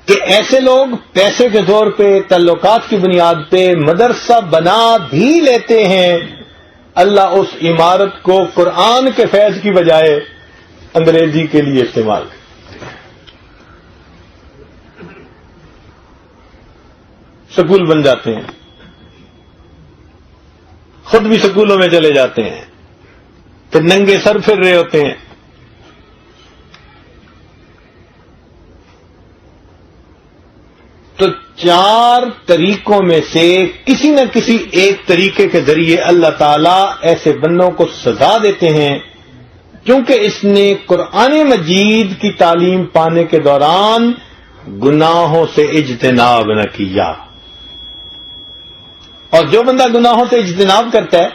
کہ ایسے لوگ پیسے کے زور پہ, تعلقات کی بنیاد پہ مدرسہ بنا بھی لیتے ہیں. اللہ اس عمارت کو قرآن کے فیض کی بجائے انگریزی کے لیے استعمال کرے. سکول بن جاتے ہیں, خود بھی سکولوں میں چلے جاتے ہیں, پھر ننگے سر پھر رہے ہوتے ہیں. تو 4 طریقوں میں سے کسی نہ کسی ایک طریقے کے ذریعے اللہ تعالیٰ ایسے بندوں کو سزا دیتے ہیں کیونکہ اس نے قرآن مجید کی تعلیم پانے کے دوران گناہوں سے اجتناب نہ کیا. اور جو بندہ گناہوں سے اجتناب کرتا ہے,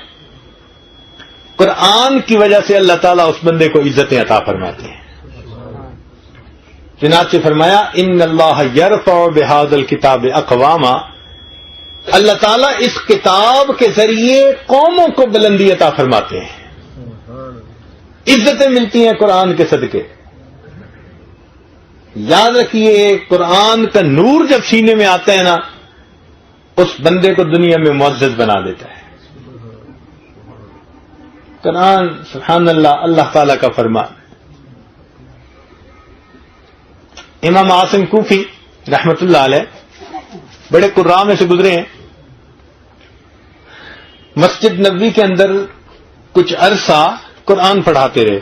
قرآن کی وجہ سے اللہ تعالیٰ اس بندے کو عزتیں عطا فرماتے ہیں. چنانچہ فرمایا ان اللہ یرفع بہذا الکتاب اقواما, اللہ تعالیٰ اس کتاب کے ذریعے قوموں کو بلندی عطا فرماتے ہیں, عزتیں ملتی ہیں قرآن کے صدقے. یاد رکھیے قرآن کا نور جب سینے میں آتا ہے نا, اس بندے کو دنیا میں معزز بنا دیتا ہے. قرآن سبحان اللہ, اللہ تعالیٰ کا فرمان. امام عاصم کوفی رحمت اللہ علیہ بڑے قراء میں سے گزرے ہیں. مسجد نبوی کے اندر کچھ عرصہ قرآن پڑھاتے رہے.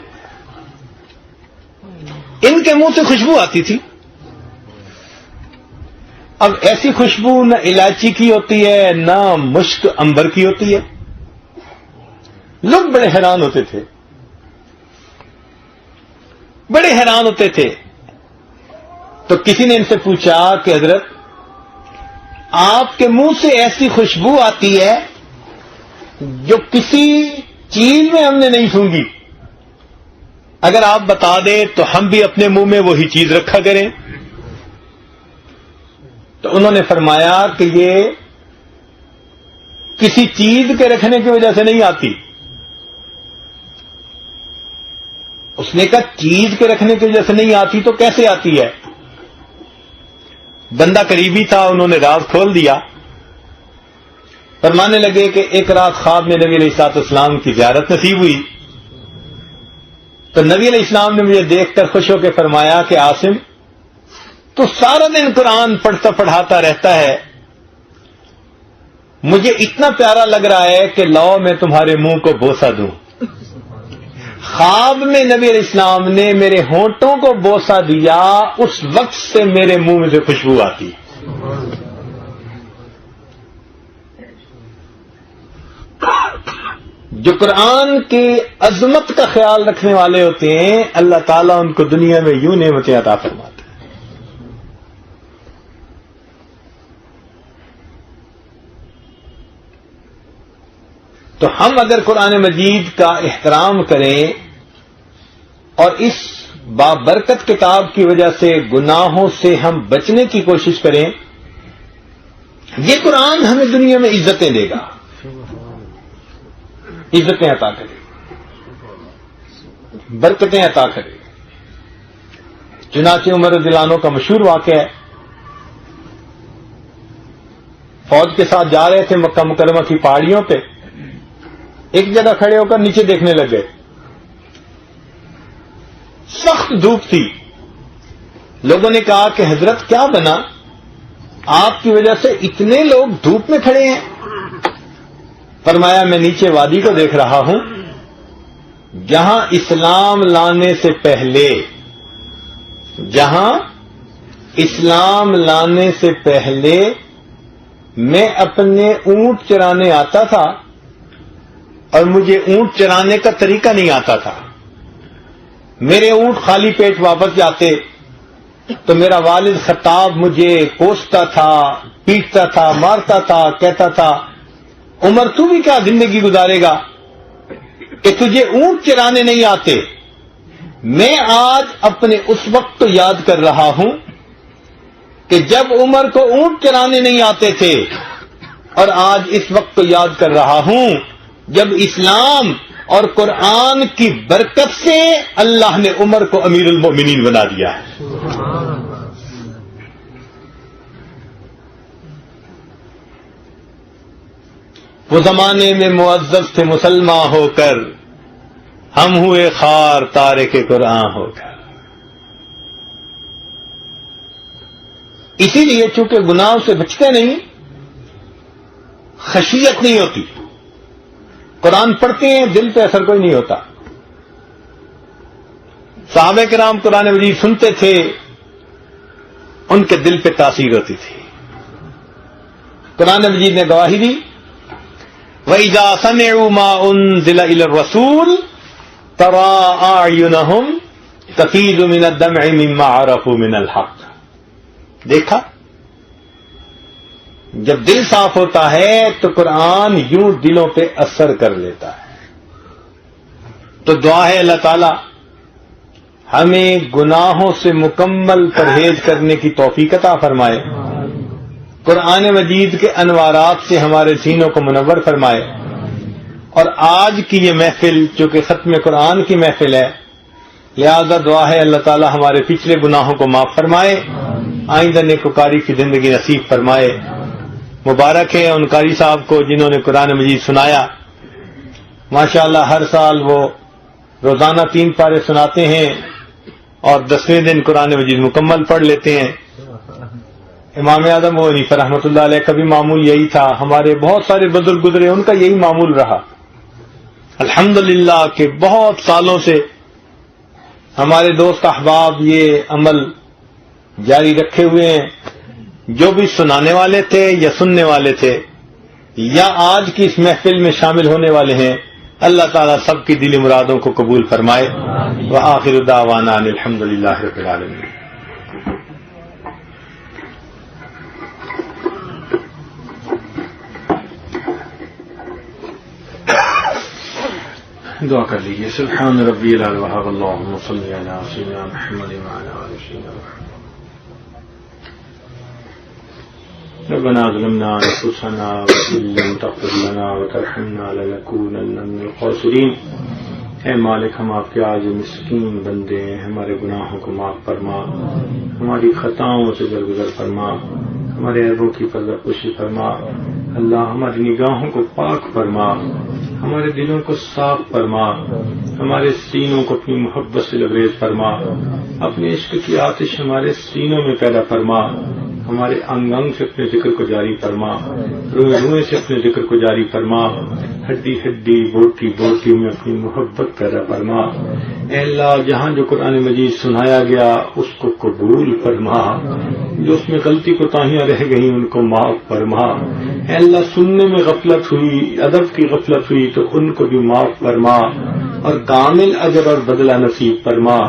ان کے منہ سے خوشبو آتی تھی. اب ایسی خوشبو نہ الائچی کی ہوتی ہے نہ مشک عنبر کی ہوتی ہے. لوگ بڑے حیران ہوتے تھے، بڑے حیران ہوتے تھے. تو کسی نے ان سے پوچھا کہ حضرت آپ کے منہ سے ایسی خوشبو آتی ہے جو کسی چیز میں ہم نے نہیں سونگھی، اگر آپ بتا دیں تو ہم بھی اپنے منہ میں وہی چیز رکھا کریں. تو انہوں نے فرمایا کہ یہ کسی چیز کے رکھنے کی وجہ سے نہیں آتی. اس نے کہا چیز کے رکھنے کی وجہ سے نہیں آتی تو کیسے آتی ہے؟ بندہ قریبی تھا، انہوں نے راز کھول دیا. فرمانے لگے کہ ایک رات خواب میں نبی علیہ الصلوۃ والسلام کی زیارت نصیب ہوئی. تو نبی علیہ السلام نے مجھے دیکھ کر خوش ہو کے فرمایا کہ عاصم تو سارا دن قرآن پڑھتا پڑھاتا رہتا ہے، مجھے اتنا پیارا لگ رہا ہے کہ لاؤ میں تمہارے منہ کو بوسہ دوں. خواب میں نبی علیہ السلام نے میرے ہونٹوں کو بوسہ دیا، اس وقت سے میرے منہ میں سے خوشبو آتی. جو قرآن کی عظمت کا خیال رکھنے والے ہوتے ہیں اللہ تعالیٰ ان کو دنیا میں یوں نعمتیں عطا فرماتے ہیں. تو ہم اگر قرآن مجید کا احترام کریں اور اس بابرکت کتاب کی وجہ سے گناہوں سے ہم بچنے کی کوشش کریں، یہ قرآن ہمیں دنیا میں عزتیں دے گا، عزتیں عطا کرے گا، برکتیں عطا کرے گا. چنانچہ عمر رضی اللہ عنہ کا مشہور واقعہ ہے، فوج کے ساتھ جا رہے تھے مکہ مکرمہ کی پہاڑیوں پہ، ایک جگہ کھڑے ہو کر نیچے دیکھنے لگ گئے. سخت دھوپ تھی. لوگوں نے کہا کہ حضرت کیا بنا، آپ کی وجہ سے اتنے لوگ دھوپ میں کھڑے ہیں. فرمایا میں نیچے وادی کو دیکھ رہا ہوں جہاں اسلام لانے سے پہلے، جہاں اسلام لانے سے پہلے میں اپنے اونٹ چرانے آتا تھا اور مجھے اونٹ چرانے کا طریقہ نہیں آتا تھا. میرے اونٹ خالی پیٹ واپس جاتے تو میرا والد خطاب مجھے کوستا تھا، پیٹتا تھا، مارتا تھا، کہتا تھا عمر تو بھی کیا زندگی گزارے گا کہ تجھے اونٹ چرانے نہیں آتے. میں آج اپنے اس وقت تو یاد کر رہا ہوں کہ جب عمر کو اونٹ چرانے نہیں آتے تھے، اور آج اس وقت تو یاد کر رہا ہوں جب اسلام اور قرآن کی برکت سے اللہ نے عمر کو امیر المومنین بنا دیا ہے. وہ زمانے میں معزز تھے مسلمان ہو کر، ہم ہوئے خار تارک قرآن ہو کر. اسی لیے چونکہ گناہوں سے بچتے نہیں، خشیت نہیں ہوتی. قرآن پڑھتے ہیں دل پہ اثر کوئی نہیں ہوتا. صحابہ کرام قرآن مجید سنتے تھے، ان کے دل پہ تاثیر ہوتی تھی. قرآن مجید نے گواہی دی وَإِذَا سَمِعُوا مَا أُنزِلَ إِلَى الرَّسُولِ تَرَىٰ أَعْيُنَهُمْ تَفِيضُ مِنَ الدَّمْعِ مِمَّا عَرَفُوا مِنَ الْحَقِّ. دیکھا جب دل صاف ہوتا ہے تو قرآن یوں دلوں پہ اثر کر لیتا ہے. تو دعا ہے اللہ تعالی ہمیں گناہوں سے مکمل پرہیز کرنے کی توفیق عطا فرمائے، قرآن مجید کے انوارات سے ہمارے سینوں کو منور فرمائے. اور آج کی یہ محفل چونکہ ختم قرآن کی محفل ہے، لہذا دعا ہے اللہ تعالی ہمارے پچھلے گناہوں کو معاف فرمائے، آئندہ نیکوکاری کی زندگی نصیب فرمائے. مبارک ہے ان قاری صاحب کو جنہوں نے قرآن مجید سنایا. ماشاءاللہ ہر سال وہ روزانہ 3 پارے سناتے ہیں اور 10ویں دن قرآن مجید مکمل پڑھ لیتے ہیں. امام اعظم ابو حنیفہ رحمۃ اللہ علیہ کا بھی معمول یہی تھا. ہمارے بہت سارے بزرگ گزرے ان کا یہی معمول رہا. الحمدللہ کہ بہت سالوں سے ہمارے دوست احباب یہ عمل جاری رکھے ہوئے ہیں. جو بھی سنانے والے تھے یا سننے والے تھے یا آج کی اس محفل میں شامل ہونے والے ہیں، اللہ تعالیٰ سب کی دلی مرادوں کو قبول فرمائے. وآخر دعوانا ان الحمد للہ رب العالمین. دعا کر لیجیے. سبحان ربی الاعلی وحب اللہم صلی علی سیدنا محمد وعلی آل سیدنا محمد. ربنا ظلمنا انفسنا وان لم تغفر لنا وترحمنا لنكونن من الخاسرین. اے مالک ہم آپ کے عاجز مسکین بندے ہیں، ہمارے گناہوں کو معاف فرما، ہماری خطاؤں سے درگزر فرما، ہمارے عیبوں کی پردہ پوشی فرما. اللہ ہماری نگاہوں کو پاک فرما، ہمارے دلوں کو صاف فرما، ہمارے سینوں کو اپنی محبت سے لبریز فرما، اپنے عشق کی آتش ہمارے سینوں میں پیدا فرما، ہمارے انگ انگ سے اپنے ذکر کو جاری فرما، روئے روئے سے اپنے ذکر کو جاری فرما، ہڈی ہڈی بوٹی بوٹی میں اپنی محبت پیدا فرما. اے اللہ جہاں جو قرآن مجید سنایا گیا اس کو قبول فرما، جو اس میں غلطی کوتاہیاں رہ گئیں ان کو معاف فرما. اے اللہ سننے میں غفلت ہوئی، ادب کی غفلت ہوئی تو ان کو بھی معاف فرما اور کامل اجر اور بدلہ نصیب فرما.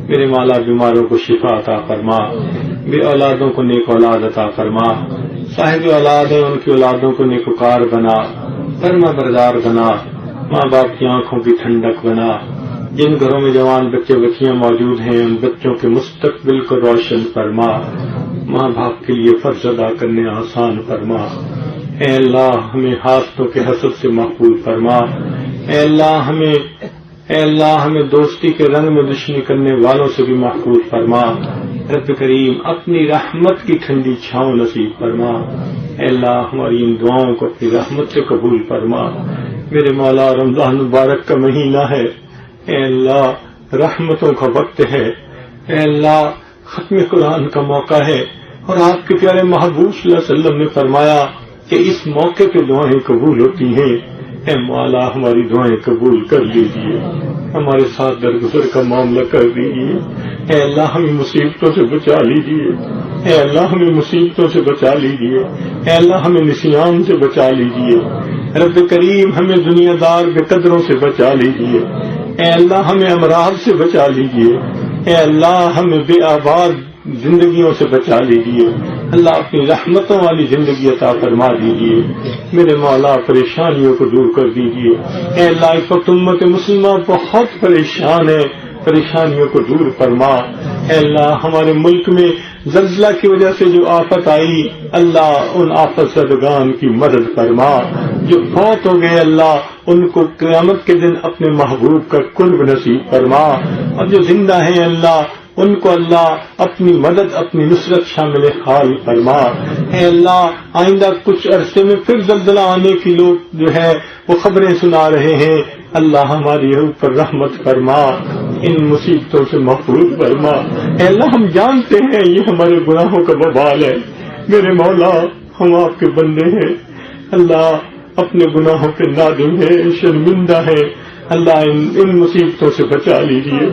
میرے مولا بیماروں کو شفا عطا فرما، بے اولادوں کو نیک اولاد عطا فرما، صاحب اولاد ہیں ان کی اولادوں کو نیکوکار بنا، فرما بردار بنا، ماں باپ کی آنکھوں کی ٹھنڈک بنا. جن گھروں میں جوان بچے بچیاں موجود ہیں ان بچوں کے مستقبل کو روشن فرما، ماں باپ کے لیے فرض ادا کرنے آسان فرما. اے اللہ ہمیں حاسدوں کے حسد سے محفوظ فرما. اے اللہ ہمیں دوستی کے رنگ میں دشمنی کرنے والوں سے بھی محفوظ فرما. رب کریم اپنی رحمت کی ٹھنڈی چھاؤں نصیب فرما. اے اللہ ہماری ان دعاؤں کو اپنی رحمت سے قبول فرما. میرے مولا رمضان مبارک کا مہینہ ہے، اے اللہ رحمتوں کا وقت ہے، اے اللہ ختم قرآن کا موقع ہے اور آپ کے پیارے محبوب صلی اللہ علیہ وسلم نے فرمایا کہ اس موقع پہ دعائیں قبول ہوتی ہیں. اے مولا ہماری دعائیں قبول کر لیجیے، ہمارے ساتھ درگزر کا معاملہ کر دیجیے. اے اللہ ہمیں مصیبتوں سے بچا لیجیے، اے اللہ ہمیں مصیبتوں سے بچا لیجیے، اے اللہ ہمیں نسیان سے بچا لیجیے. رب کریم ہمیں دنیا دار بے قدروں سے بچا لیجیے. اے اللہ ہمیں امراض سے بچا لیجیے. اے اللہ ہمیں بے آباد زندگیوں سے بچا لیجیے. اللہ اپنی رحمتوں والی زندگی عطا فرما دیجیے. میرے مولا پریشانیوں کو دور کر دیجیے. اے اللہ اس وقت امت مسلمہ بہت پریشان ہے، پریشانیوں کو دور فرما. اے اللہ ہمارے ملک میں زلزلہ کی وجہ سے جو آفت آئی، اللہ ان آفت زدگان کی مدد فرما. جو فوت ہو گئے اللہ ان کو قیامت کے دن اپنے محبوب کا قرب نصیب فرما، اور جو زندہ ہیں اللہ ان کو اللہ اپنی مدد اپنی نصرت شامل حال فرما. اے اللہ آئندہ کچھ عرصے میں پھر زلزلہ آنے کی لوگ جو ہے وہ خبریں سنا رہے ہیں، اللہ ہماری اوپر رحمت فرما، ان مصیبتوں سے محفوظ فرما. اے اللہ ہم جانتے ہیں یہ ہمارے گناہوں کا وبال ہے، میرے مولا ہم آپ کے بندے ہیں، اللہ اپنے گناہوں کے نادم ہیں، شرمندہ ہیں. اللہ ان مصیبتوں سے بچا لیجیے،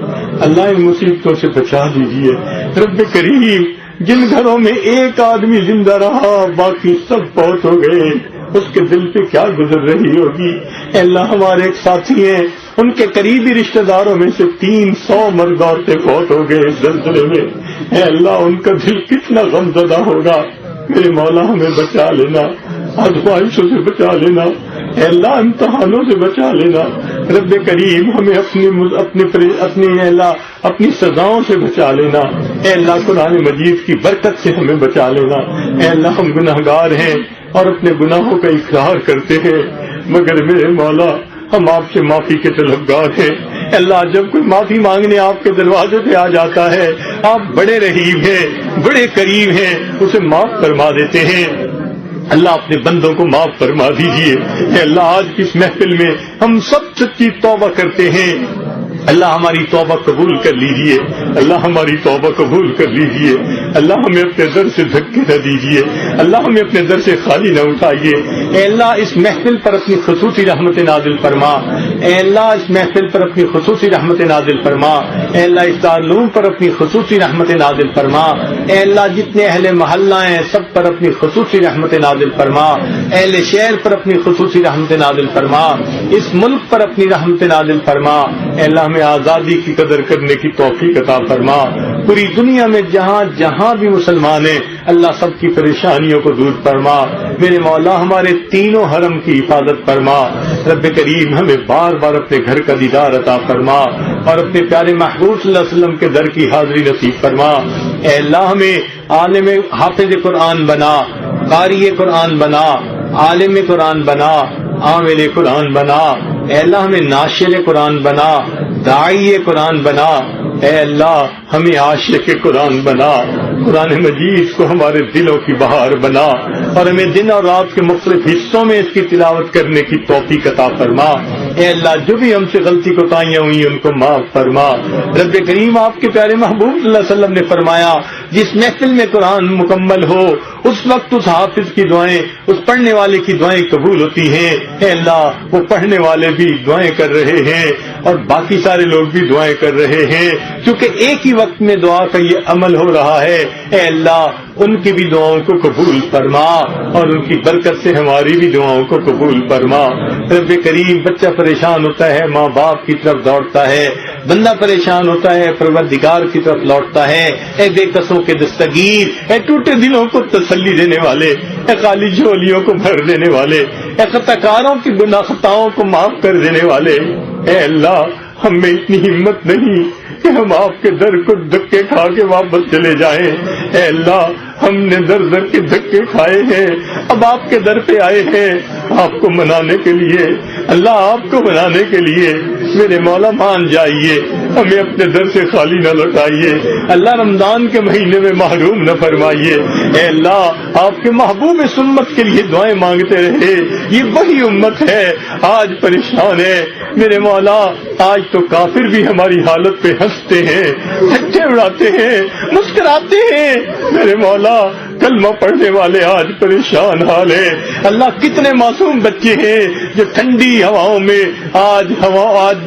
اللہ ان مصیبتوں سے بچا لیجیے. رب کریم جن گھروں میں ایک آدمی زندہ رہا باقی سب فوت ہو گئے، اس کے دل پہ کیا گزر رہی ہوگی. اے اللہ ہمارے ایک ساتھی ہیں، ان کے قریبی رشتہ داروں میں سے 300 مرد عورتیں فوت ہو گئے اس زلزلے میں. اے اللہ ان کا دل کتنا غمزدہ ہوگا. میرے مولا ہمیں بچا لینا، آزمائشوں سے بچا لینا، اے اللہ امتحانوں سے بچا لینا. رب کریم ہمیں اپنی سزاؤں سے بچا لینا. اے اللہ قرآن مجید کی برکت سے ہمیں بچا لینا. اے اللہ ہم گناہگار ہیں اور اپنے گناہوں کا اقرار کرتے ہیں، مگر میرے مولا ہم آپ سے معافی کے طلبگار ہیں. اللہ جب کوئی معافی مانگنے آپ کے دروازے پہ آ جاتا ہے آپ بڑے رحیم ہیں، بڑے قریب ہیں، اسے معاف فرما دیتے ہیں. اللہ اپنے بندوں کو معاف فرما دیجیے. اے اللہ آج کی اس محفل میں ہم سب سچی توبہ کرتے ہیں، اللہ ہماری توبہ قبول کر لیجیے، اللہ ہماری توبہ قبول کر لیجیے. اللہ ہمیں اپنے در سے دھکے نہ دیجیے، اللہ ہمیں اپنے در سے خالی نہ اٹھائیے۔ اے اللہ اس محفل پر اپنی خصوصی رحمت نازل فرما، اے اللہ اس محفل پر اپنی خصوصی رحمت نازل فرما، اے اللہ اس دارالعلوم پر اپنی خصوصی رحمت نازل فرما، اے اللہ جتنے اہل محلہ ہیں سب پر اپنی خصوصی رحمت نازل فرما، اہل شہر پر اپنی خصوصی رحمت نازل فرما، اس ملک پر اپنی رحمت نازل فرما۔ اے اللہ ہمیں آزادی کی قدر کرنے کی توفیق عطا فرما۔ پوری دنیا میں جہاں جہاں بھی مسلمان ہیں اللہ سب کی پریشانیوں کو دور فرما۔ میرے مولا ہمارے تینوں حرم کی حفاظت فرما۔ رب کریم ہمیں بار بار اپنے گھر کا دیدار عطا فرما اور اپنے پیارے محبوب صلی اللہ علیہ وسلم کے در کی حاضری نصیب فرما۔ اے اللہ ہمیں عالم حافظ قرآن بنا، قاری قرآن بنا، عالم قرآن بنا، عامل قرآن بنا۔ اے اللہ ہمیں ناشر قرآن بنا، داعی قرآن بنا۔ اے اللہ ہمیں عاشق قرآن بنا، قرآن مجید کو ہمارے دلوں کی بہار بنا اور ہمیں دن اور رات کے مختلف حصوں میں اس کی تلاوت کرنے کی توفیق عطا فرما۔ اے اللہ جو بھی ہم سے غلطی کوتاہیاں ہوئی ان کو معاف فرما۔ رب کریم آپ کے پیارے محبوب صلی اللہ علیہ وسلم نے فرمایا جس محفل میں قرآن مکمل ہو اس وقت اس حافظ کی دعائیں، اس پڑھنے والے کی دعائیں قبول ہوتی ہیں۔ اے اللہ وہ پڑھنے والے بھی دعائیں کر رہے ہیں اور باقی سارے لوگ بھی دعائیں کر رہے ہیں، کیونکہ ایک ہی وقت میں دعا کا یہ عمل ہو رہا ہے۔ اے اللہ ان کی بھی دعاؤں کو قبول فرما اور ان کی برکت سے ہماری بھی دعاؤں کو قبول فرما۔ رب کریم بچہ پریشان ہوتا ہے ماں باپ کی طرف دوڑتا ہے، بندہ پریشان ہوتا ہے پروردگار کی طرف لوٹتا ہے۔ اے بے کسوں کے دستگیر، اے ٹوٹے دلوں کو تسلی دینے والے، اے خالی جھولیوں کو بھر دینے والے، اے خطاکاروں کی گناہ خطاؤں کو معاف کر دینے والے، اے اللہ ہم میں اتنی ہمت نہیں کہ ہم آپ کے در کو دھکے کھا کے واپس چلے جائیں۔ اے اللہ ہم نے در در کے دھکے کھائے ہیں، اب آپ کے در پہ آئے ہیں آپ کو منانے کے لیے۔ اللہ آپ کو منانے کے لیے میرے مولا مان جائیے، ہمیں اپنے در سے خالی نہ لوٹائیے۔ اللہ رمضان کے مہینے میں محروم نہ فرمائیے۔ اے اللہ آپ کے محبوب اس امت کے لیے دعائیں مانگتے رہے، یہ وہی امت ہے آج پریشان ہے۔ میرے مولا آج تو کافر بھی ہماری حالت پہ ہنستے ہیں، ٹھٹے اڑاتے ہیں، مسکراتے ہیں۔ میرے مولا کلمہ پڑھنے والے آج پریشان حال ہے۔ اللہ کتنے معصوم بچے ہیں جو ٹھنڈی ہواؤں میں آج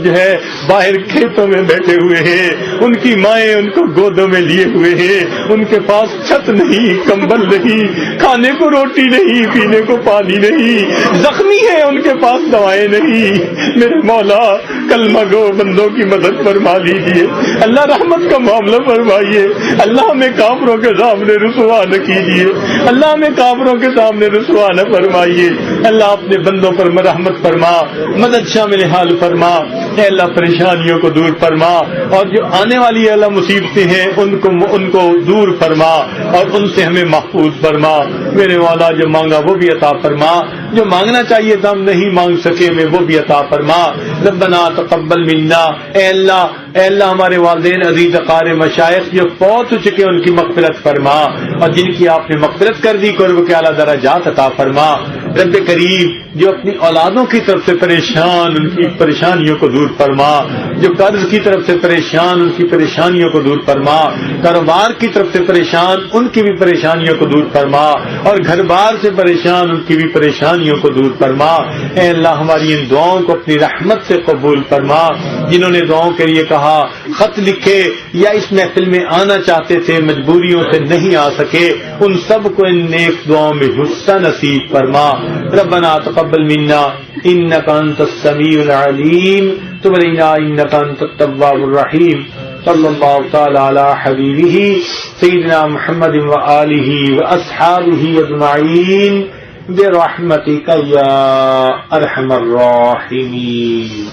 جو ہے باہر کھیتوں میں بیٹھے ہوئے ہیں، ان کی مائیں ان کو گودوں میں لیے ہوئے ہیں، ان کے پاس چھت نہیں، کمبل نہیں، کھانے کو روٹی نہیں، پینے کو پانی نہیں، زخمی ہے ان کے پاس دوائیں نہیں۔ میرے مولا کلمہ گو بندوں کی مدد فرما لیجیے، اللہ رحمت کا معاملہ فرمائیے۔ اللہ ہمیں کافروں کے سامنے رسوا نہ کیجیے، اللہ ہمیں کافروں کے سامنے رسوا نہ فرمائیے۔ اللہ اپنے بندوں پر مرحمت فرما، مدد شامل حال فرما۔ اے اللہ پریشانیوں کو دور فرما اور جو آنے والی اللہ مصیبتیں ہیں ان کو دور فرما اور ان سے ہمیں محفوظ فرما۔ میرے مولا جو مانگا وہ بھی عطا فرما، جو مانگنا چاہیے تھا ہم نہیں مانگ سکے میں وہ بھی عطا فرما۔ ربنا تقبل منا، اے اللہ ہمارے والدین عزیز اقارب مشائخ جو فوت ہو چکے ان کی مغفرت فرما اور جن کی آپ نے مغفرت کر دی قرب کے اعلیٰ درجات عطا فرما۔ رب کریم جو اپنی اولادوں کی طرف سے پریشان ان کی پریشانیوں کو دور فرما، جو قرض کی طرف سے پریشان ان کی پریشانیوں کو دور فرما، کاروبار کی طرف سے پریشان ان کی بھی پریشانیوں کو دور فرما اور گھر بار سے پریشان ان کی بھی پریشانیوں کو دور فرما۔ اے اللہ ہماری ان دعاؤں کو اپنی رحمت سے قبول فرما۔ جنہوں نے دعاؤں کے لیے کہا، خط لکھے یا اس محفل میں آنا چاہتے تھے مجبوریوں سے نہیں آ سکے، ان سب کو ان نیک دعاؤں میں حصہ نصیب فرما۔ ربنا تقبل منا انك انت السميع العليم تب علينا انك انت التواب الرحيم صلى الله تعالى على حبيبه سيدنا محمد وآله وأصحابه أجمعين برحمتك يا أرحم الراحمين۔